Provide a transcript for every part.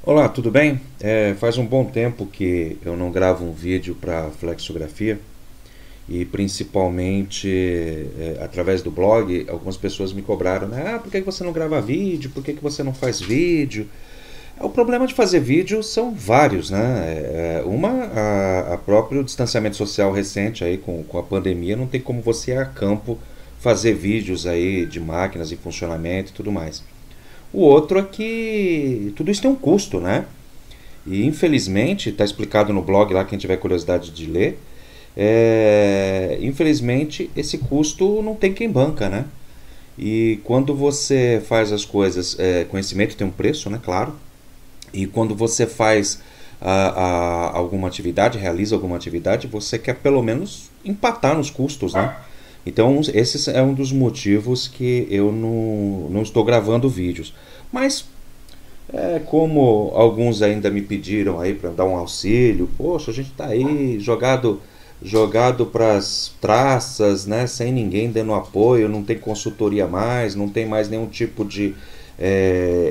Olá, tudo bem? Faz um bom tempo que eu não gravo um vídeo para flexografia e principalmente através do blog, algumas pessoas me cobraram, né? Por que você não grava vídeo? Por que você não faz vídeo? O problema de fazer vídeo são vários, né? A próprio distanciamento social recente aí com a pandemia, não tem como você ir a campo fazer vídeos aí de máquinas em funcionamento e tudo mais. O outro é que tudo isso tem um custo, né? E infelizmente, está explicado no blog lá, quem tiver curiosidade de ler, infelizmente esse custo não tem quem banca, né? E quando você faz as coisas, conhecimento tem um preço, né? Claro. E quando você faz alguma atividade, realiza alguma atividade, você quer pelo menos empatar nos custos, né? Então, esse é um dos motivos que eu não estou gravando vídeos. Mas como alguns ainda me pediram aí para dar um auxílio, poxa, a gente tá aí jogado para as traças, né, sem ninguém dando apoio, não tem consultoria mais, não tem mais nenhum tipo de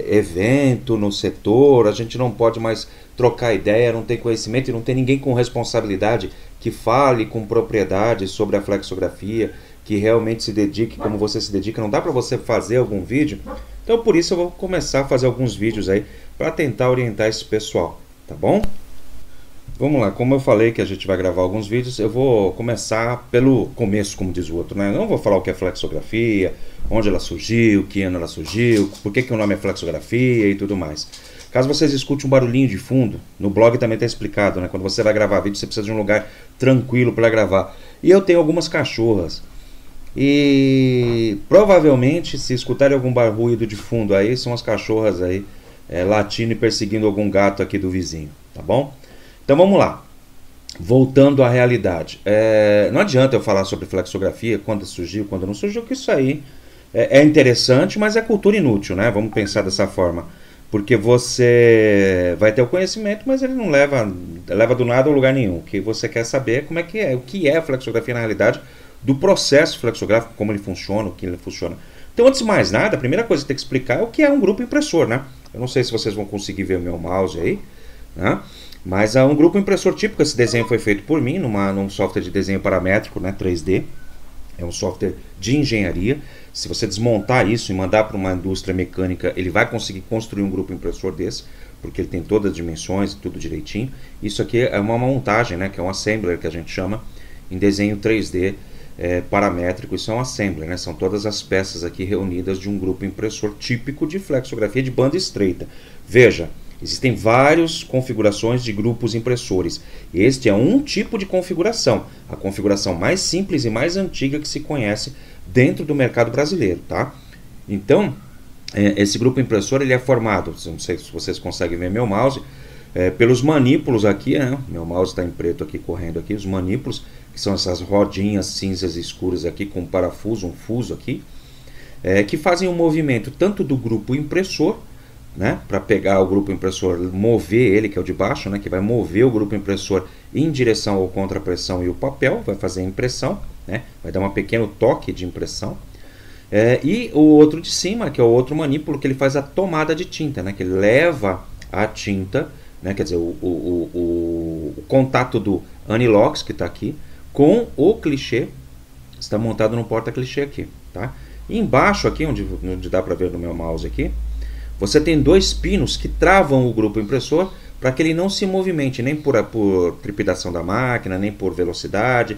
evento no setor, a gente não pode mais trocar ideia, não tem conhecimento e não tem ninguém com responsabilidade que fale com propriedade sobre a flexografia, que realmente se dedique como você se dedica. Não dá para você fazer algum vídeo. Então por isso eu vou começar a fazer alguns vídeos aí para tentar orientar esse pessoal, tá bom? Vamos lá, como eu falei que a gente vai gravar alguns vídeos, eu vou começar pelo começo, como diz o outro, né? Eu não vou falar o que é flexografia, onde ela surgiu, que ano ela surgiu, por que o nome é flexografia e tudo mais. Caso vocês escutem um barulhinho de fundo, no blog também está explicado, né? Quando você vai gravar vídeo, você precisa de um lugar tranquilo para gravar. E eu tenho algumas cachorras. E provavelmente, se escutarem algum barulho de fundo aí, são as cachorras aí latindo e perseguindo algum gato aqui do vizinho, tá bom? Então vamos lá. Voltando à realidade. Não adianta eu falar sobre flexografia, quando surgiu, quando não surgiu, que isso aí é interessante, mas é cultura inútil, né? Vamos pensar dessa forma. Porque você vai ter o conhecimento, mas ele não leva do nada a lugar nenhum. O que você quer saber é como é que é, o que é a flexografia na realidade, do processo flexográfico, como ele funciona, o que ele funciona. Então, antes de mais nada, a primeira coisa que tem que explicar é o que é um grupo impressor, né? Eu não sei se vocês vão conseguir ver o meu mouse aí, né? Mas um grupo impressor típico, esse desenho foi feito por mim num software de desenho paramétrico, né, 3D. É um software de engenharia. Se você desmontar isso e mandar para uma indústria mecânica, ele vai conseguir construir um grupo impressor desse, porque ele tem todas as dimensões, tudo direitinho. Isso aqui é uma montagem, né, que é um assembler que a gente chama, em desenho 3D paramétrico. Isso é um assembler, né, são todas as peças aqui reunidas de um grupo impressor típico de flexografia de banda estreita. Veja, existem várias configurações de grupos impressores. Este é um tipo de configuração, a configuração mais simples e mais antiga que se conhece dentro do mercado brasileiro, tá? Então, esse grupo impressor ele é formado, não sei se vocês conseguem ver meu mouse, pelos manípulos aqui, né? Meu mouse está em preto aqui, correndo aqui, os manípulos, que são essas rodinhas cinzas escuras aqui com parafuso, um fuso aqui, que fazem o movimento tanto do grupo impressor, né, para pegar o grupo impressor, mover ele, que é o de baixo, né, que vai mover o grupo impressor em direção ao contrapressão e o papel, vai fazer a impressão, né, vai dar um pequeno toque de impressão. E o outro de cima, que é o outro manípulo, que ele faz a tomada de tinta, né, que ele leva a tinta, né, quer dizer, o contato do anilox, que está aqui, com o clichê, está montado no porta-clichê aqui. Tá? E embaixo aqui, onde dá para ver no meu mouse aqui, você tem dois pinos que travam o grupo impressor para que ele não se movimente, nem por trepidação da máquina, nem por velocidade,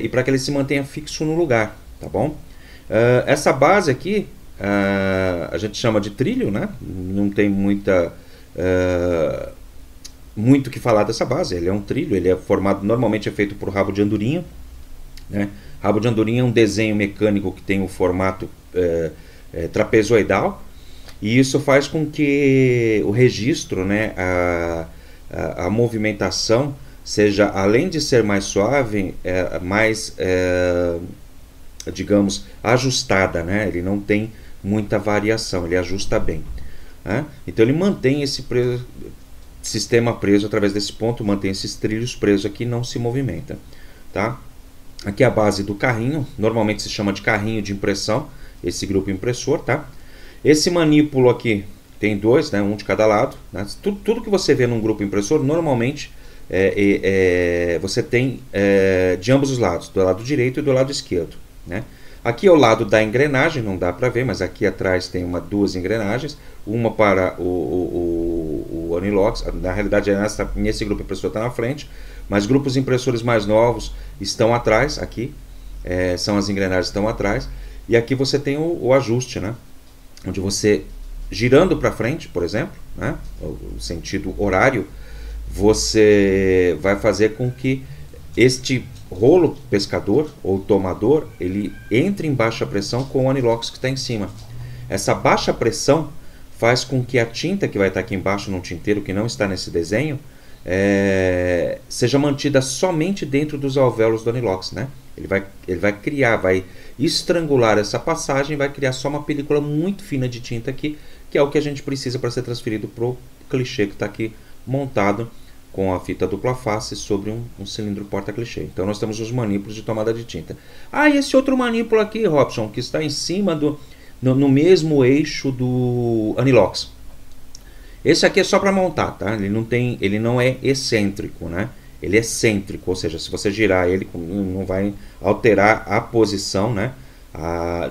e para que ele se mantenha fixo no lugar, tá bom? Essa base aqui, a gente chama de trilho, né? Não tem muito o que falar dessa base, ele é um trilho, ele é formado, normalmente é feito por rabo de andorinha, né? Rabo de andorinha é um desenho mecânico que tem o formato trapezoidal, e isso faz com que o registro, né, a movimentação seja, além de ser mais suave, mais, digamos, ajustada, né? Ele não tem muita variação, ele ajusta bem, né? Então ele mantém esse sistema preso através desse ponto, mantém esses trilhos presos aqui e não se movimenta, tá? Aqui é a base do carrinho, normalmente se chama de carrinho de impressão, esse grupo impressor, tá? Esse manípulo aqui tem dois, né, um de cada lado, né? Tudo que você vê num grupo impressor, normalmente você tem de ambos os lados, do lado direito e do lado esquerdo, né? Aqui é o lado da engrenagem, não dá para ver, mas aqui atrás tem duas engrenagens, uma para o Anilox, na realidade nesse grupo impressor está na frente, mas grupos impressores mais novos estão atrás, aqui, são as engrenagens que estão atrás, e aqui você tem o ajuste, né? Onde você, girando para frente, por exemplo, né, o sentido horário, você vai fazer com que este rolo pescador ou tomador ele entre em baixa pressão com o Anilox que está em cima. Essa baixa pressão faz com que a tinta que vai estar aqui embaixo num tinteiro que não está nesse desenho seja mantida somente dentro dos alvéolos do Anilox, né? Ele vai criar, vai estrangular essa passagem, vai criar só uma película muito fina de tinta aqui, que é o que a gente precisa para ser transferido para o clichê que está aqui montado com a fita dupla face sobre um cilindro porta-clichê. Então nós temos os manípulos de tomada de tinta. E esse outro manípulo aqui, Robson, que está em cima no mesmo eixo do Anilox. Esse aqui é só para montar, tá? Ele não é excêntrico, né? Ele é cêntrico, ou seja, se você girar ele, não vai alterar a posição, né,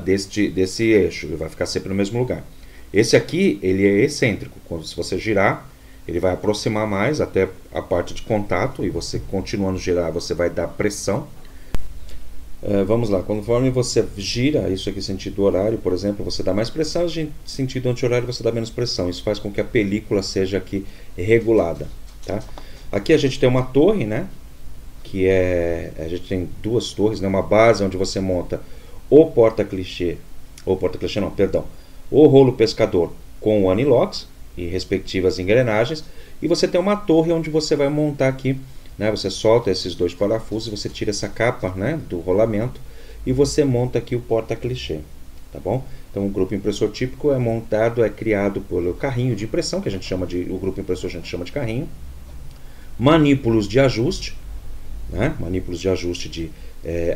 desse eixo, ele vai ficar sempre no mesmo lugar. Esse aqui, ele é excêntrico, se você girar, ele vai aproximar mais até a parte de contato, e você continuando a girar, você vai dar pressão. Vamos lá, conforme você gira, isso aqui sentido horário, por exemplo, você dá mais pressão, sentido anti-horário você dá menos pressão. Isso faz com que a película seja aqui regulada, tá? Aqui a gente tem uma torre, né? A gente tem duas torres, né? Uma base onde você monta o porta-clichê, o rolo pescador com o Anilox e respectivas engrenagens, e você tem uma torre onde você vai montar aqui, né? Você solta esses dois parafusos, você tira essa capa, né, do rolamento e você monta aqui o porta-clichê, tá bom? Então o grupo impressor típico criado pelo carrinho de impressão, que a gente chama o grupo impressor a gente chama de carrinho. Manípulos de ajuste, né? Manípulos de ajuste de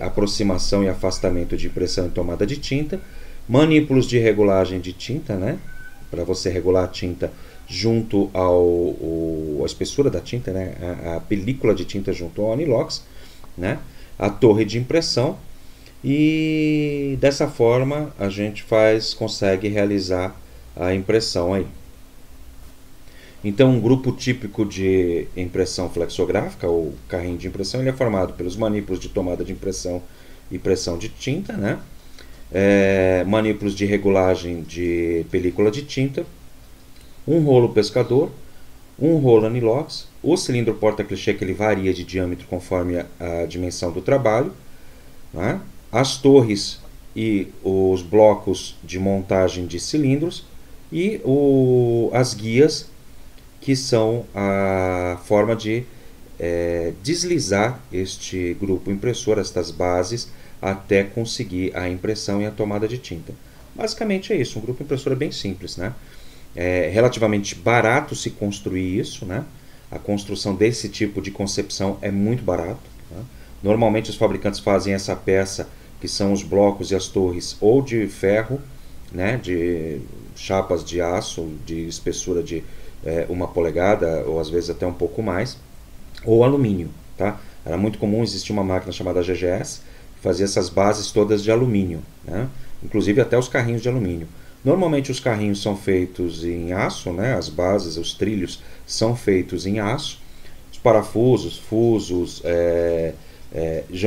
aproximação e afastamento de impressão e tomada de tinta. Manípulos de regulagem de tinta, né? Para você regular a tinta junto à espessura da tinta, né? A película de tinta junto ao Anilox, né? A torre de impressão, e dessa forma a gente consegue realizar a impressão aí. Então, um grupo típico de impressão flexográfica, ou carrinho de impressão, ele é formado pelos manípulos de tomada de impressão e pressão de tinta, né? Manípulos de regulagem de película de tinta, um rolo pescador, um rolo Anilox, o cilindro porta-clichê, que ele varia de diâmetro conforme a dimensão do trabalho, né? As torres e os blocos de montagem de cilindros e as guias, que são a forma de deslizar este grupo impressor, estas bases, até conseguir a impressão e a tomada de tinta. Basicamente é isso, um grupo impressor é bem simples, né? É relativamente barato se construir isso, né? A construção desse tipo de concepção é muito barato, né? Normalmente os fabricantes fazem essa peça, que são os blocos e as torres, ou de ferro, né? De chapas de aço, de espessura de 1 polegada, ou às vezes até um pouco mais, ou alumínio, tá? Era muito comum existir uma máquina chamada GGS, que fazia essas bases todas de alumínio, né? Inclusive até os carrinhos de alumínio. Normalmente os carrinhos são feitos em aço, né? As bases, os trilhos são feitos em aço, os parafusos, fusos,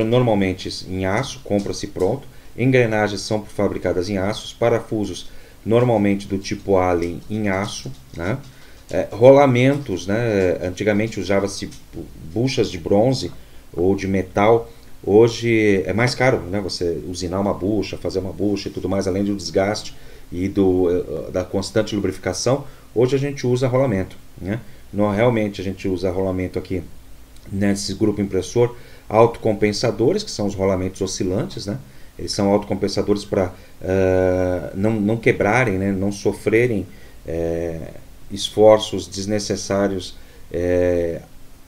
normalmente em aço, compra-se pronto, engrenagens são fabricadas em aço, os parafusos normalmente do tipo Allen em aço, né? Rolamentos, né? Antigamente usava-se buchas de bronze ou de metal. Hoje é mais caro, né? Você usinar uma bucha, fazer uma bucha e tudo mais, além do desgaste e da constante lubrificação. Hoje a gente usa rolamento, né? Realmente a gente usa rolamento aqui nesse grupo impressor, autocompensadores, que são os rolamentos oscilantes, né? Eles são autocompensadores para não quebrarem, né? Não sofrerem esforços desnecessários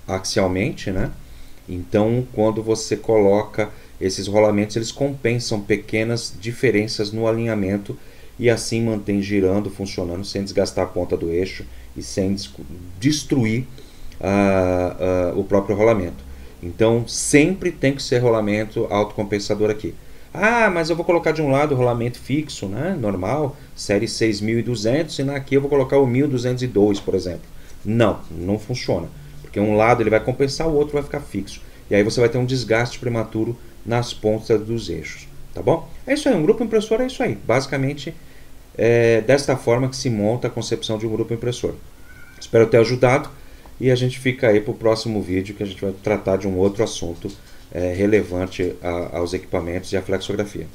axialmente, né? Então, quando você coloca esses rolamentos, eles compensam pequenas diferenças no alinhamento e assim mantém girando, funcionando, sem desgastar a ponta do eixo e sem destruir o próprio rolamento. Então sempre tem que ser rolamento autocompensador aqui. Ah, mas eu vou colocar de um lado o rolamento fixo, né, normal, série 6200, e aqui eu vou colocar o 1202, por exemplo. Não, não funciona, porque um lado ele vai compensar, o outro vai ficar fixo. E aí você vai ter um desgaste prematuro nas pontas dos eixos, tá bom? É isso aí, um grupo impressor é isso aí. Basicamente, é desta forma que se monta a concepção de um grupo impressor. Espero ter ajudado e a gente fica aí para o próximo vídeo, que a gente vai tratar de um outro assunto relevante aos equipamentos e à flexografia.